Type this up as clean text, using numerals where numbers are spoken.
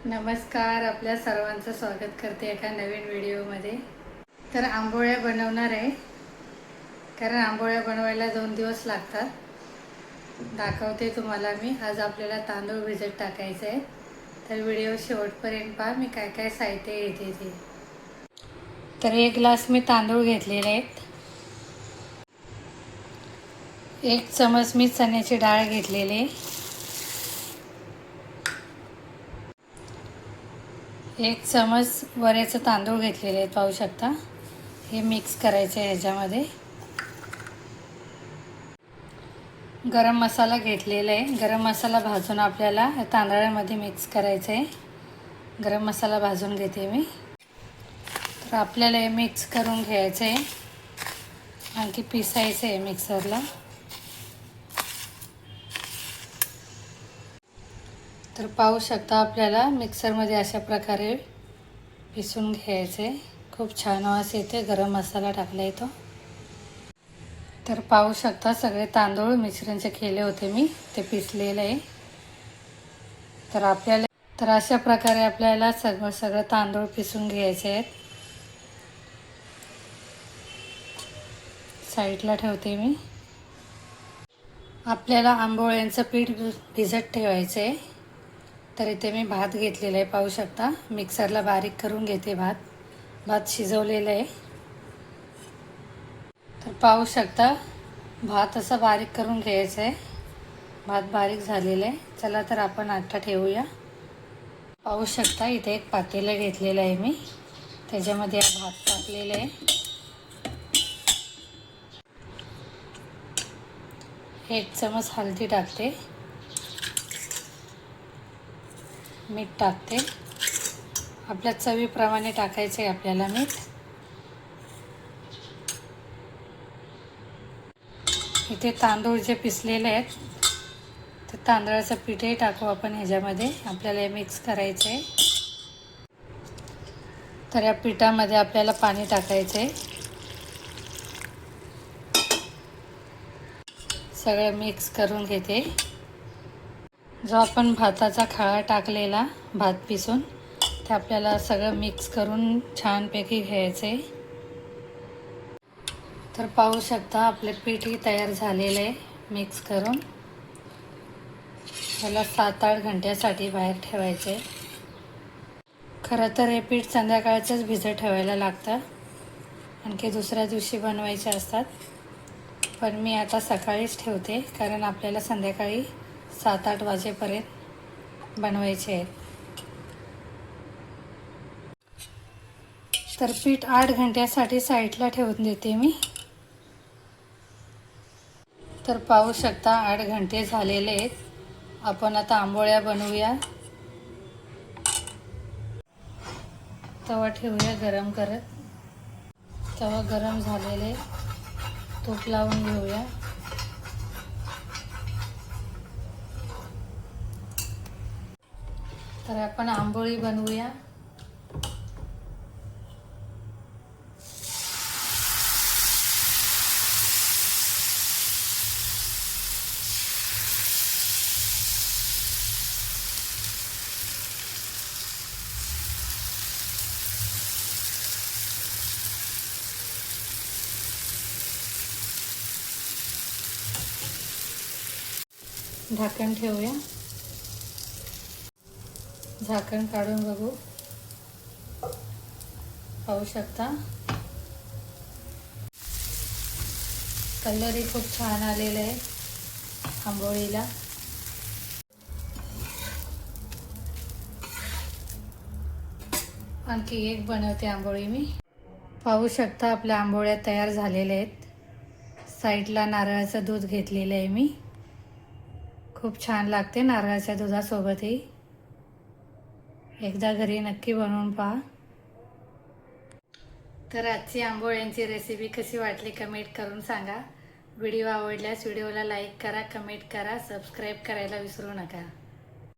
नमस्कार, आपल्या सर्वांचं स्वागत करते एका नवीन व्हिडिओमध्ये। तर आंबोळ्या बनवणार आहे, कारण आंबोळ्या बनवायला 2 दिवस लागतात। दाखवते तुम्हाला मी। आज आपल्याला तांदूळ भिजत टाकायचे आहे, तर व्हिडिओ शेवटपर्यंत पहा मी काय काय साहित्य घेते ते। तर 1 ग्लास मी तांदूळ घेतलेले आहेत। 1 चमच मी चण्याची डाळ घेतलेली, 1 चमच वऱ्याचं तांदूळ घेतलेले आहेत, पाहू शकता। हे मिक्स करायचे आहे ह्याच्यामध्ये। गरम मसाला घेतलेला आहे। गरम मसाला भाजून आपल्याला तांदळामध्ये मिक्स करायचा आहे। गरम मसाला भाजून घेते मी। तर आपल्याला हे मिक्स करून घ्यायचं आहे, आणखी पिसायचं आहे मिक्सरला। तर पाहू शकता, आपल्याला मिक्सरमध्ये अशा प्रकारे पिसून घ्यायचे। खूप छान वास येते गरम मसाला टाकला तो। तर पाहू शकता, सगळे तांदूळ मिश्रणचे केले होते मी, ते पिसलेले आहे। तर अशा प्रकारे आपल्याला सगळं तांदूळ पिसून घ्यायचे आहेत। साईडला ठेवते मी। आपल्याला आंबोळ्यांचं पीठ भिजत ठेवायचं आहे। तर इथे मी भात घेतलेला आहे, पाहू शकता। मिक्सरला बारीक करून घेते भात शिजवलेला आहे। तर पाहू शकता, भात असा बारीक करून घ्यायचा आहे। भात बारीक झालेला आहे। चला तर आपण आटा ठेवूया। पाहू शकता, इथे एक पातेलं घेतलेलं आहे मी, त्याच्यामध्ये भात टाकलेला आहे। 1 चमच हळदी टाकते, मीठ टाकते। आपल्या चवीप्रमाणे टाकायचे आहे आपल्याला मीठ। इथे तांदूळ जे पिसलेले आहेत, ते तांदळाचं पीठही टाकू आपण ह्याच्यामध्ये। आपल्याला हे मिक्स करायचं आहे। तर या पिठामध्ये आपल्याला पाणी टाकायचं आहे। सगळं मिक्स करून घेते। जो आपण भाताचा खळा टाकलेला, भात पिसून, ते आपल्याला सगळं मिक्स करून छानपैकी घ्यायचं आहे। तर पाहू शकता, आपले पीठही तयार झालेलं आहे मिक्स करून। याला 7-8 घंट्यासाठी बाहेर ठेवायचे आहे। खरं तर हे पीठ संध्याकाळचंच भिजत ठेवायला लागतं, आणखी दुसऱ्या दिवशी बनवायचे असतात। पण मी आता सकाळीच ठेवते, कारण आपल्याला संध्याकाळी 7-8 वाजेपर्यंत बनवायचे आहेत। तर पीठ 8 घंट्यासाठी साईडला ठेवून देते मी। तर पाहू शकता, 8 घंटे झालेले आहेत। आपण आता आंबोळ्या बनवूया। तवा ठेवूया गरम करत। तवा गरम झालेले, तूप लावून घेऊया। तर आपण आंबोळी बनवूया। झाकण ठेवूया। झाकण काढून बघू। पाहू शकता, कलरही खूप छान आलेला आहे आंबोळीला। आणखी एक बनवते आंबोळी मी। पाहू शकता, आपल्या आंबोळ्या तयार झालेल्या आहेत। साईडला नारळाचं दूध घेतलेलं आहे मी। खूप छान लागते नारळाच्या दुधासोबतही। एकदा घरी नक्की बनवून पहा। तर आजची आंबोळ्यांची रेसिपी कशी वाटली कमेंट करून सांगा। व्हिडिओ आवडल्यास व्हिडिओला लाईक करा, कमेंट करा, सबस्क्राईब करायला विसरू नका।